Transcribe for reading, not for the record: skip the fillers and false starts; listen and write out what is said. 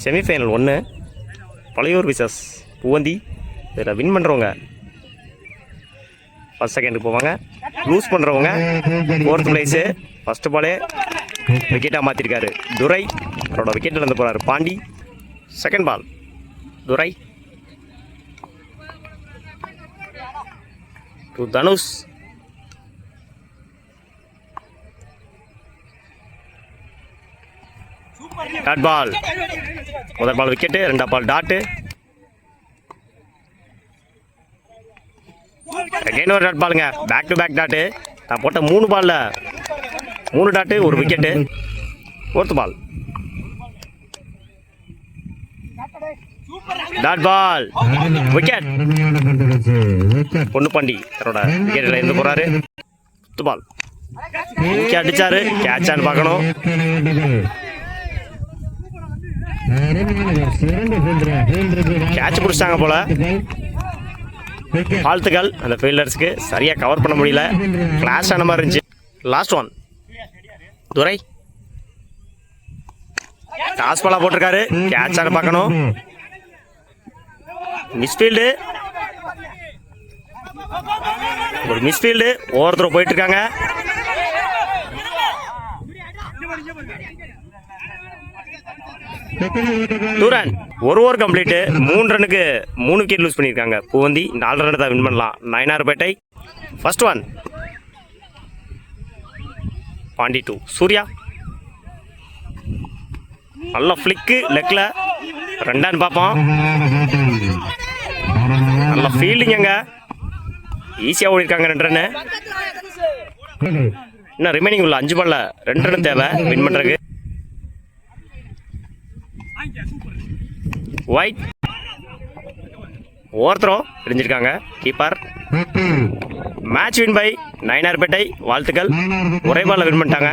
Semi-final 1 Palaiyur versus Poovanthi. இதில் win பண்ணுறவங்க first செகண்டுக்கு போவாங்க. லூஸ் பண்ணுறவங்க 4th பிளேஸு. ஃபஸ்ட்டு பாலே விக்கெட்டாக மாற்றிருக்காரு துரை. அவரோட விக்கெட்டில் இருந்து போகிறார் Pandi. Second ball Durai to Dhanush. Dot ball. முதல் பால் விக்கெட்டு, 2ஆம் பால் டாட்டு. அகைன் ஒரு டாட் பாலுங்க. Back to back dot. நான் போட்ட 3 பாலில் 3 dot, 1 wicket. 4th ball dot ball wicket. பொண்ணு பாண்டி தன்னோட விக்கெட்டில் இருந்து போகிறாரு. 5th பால் விக்கெட் அடிச்சாரு. கேட்சான்னு பார்க்கணும். கேட்ச் பிடிச்சிட்டாங்க போல. வாழ்த்துக்கள் அந்த ஃபீல்டர்ஸ்க்கு. சரியாக கவர் பண்ண முடியல. கிளாஸ் ஆன மாதிரி இருந்துச்சு. லாஸ்ட் ஒன் துரை டாஸ் பாலா போட்டிருக்காரு. கேட்சான்னு பார்க்கணும். மிஸ்ஃபீல்டு, ஒரு மிஸ்ஃபீல்டு. ஒவ்வொருத்தரும் போயிட்டு இருக்காங்க. டூரன் ஒரு ஓவர் கம்ப்ளீட்டு. 3 ரன்னுக்கு 3 விக்கெட் லூஸ் பண்ணியிருக்காங்க பூவந்தி. 4 ரன் தான் வின் பண்ணலாம் Nayanarpettai. First one Pandi to Surya. நல்ல ஃப்ளிக்கு லெக்கில். 2 பார்ப்போம். நல்ல ஃபீல்டிங்க. ஈஸியாக ஓடிருக்காங்க 2 ரன்னு. இன்னும் ரிமைனிங் உள்ள 5 பால்ல 2 ரன் தேவை வின் பண்ணுறதுக்கு. ஒயிட் ஒவ்வொருத்தரும் இடிஞ்சிருக்காங்க. Keeper. Match win by Nayanarpettai. வாழ்த்துக்கள். ஒரே பால்ல வின் பண்ணிட்டாங்க.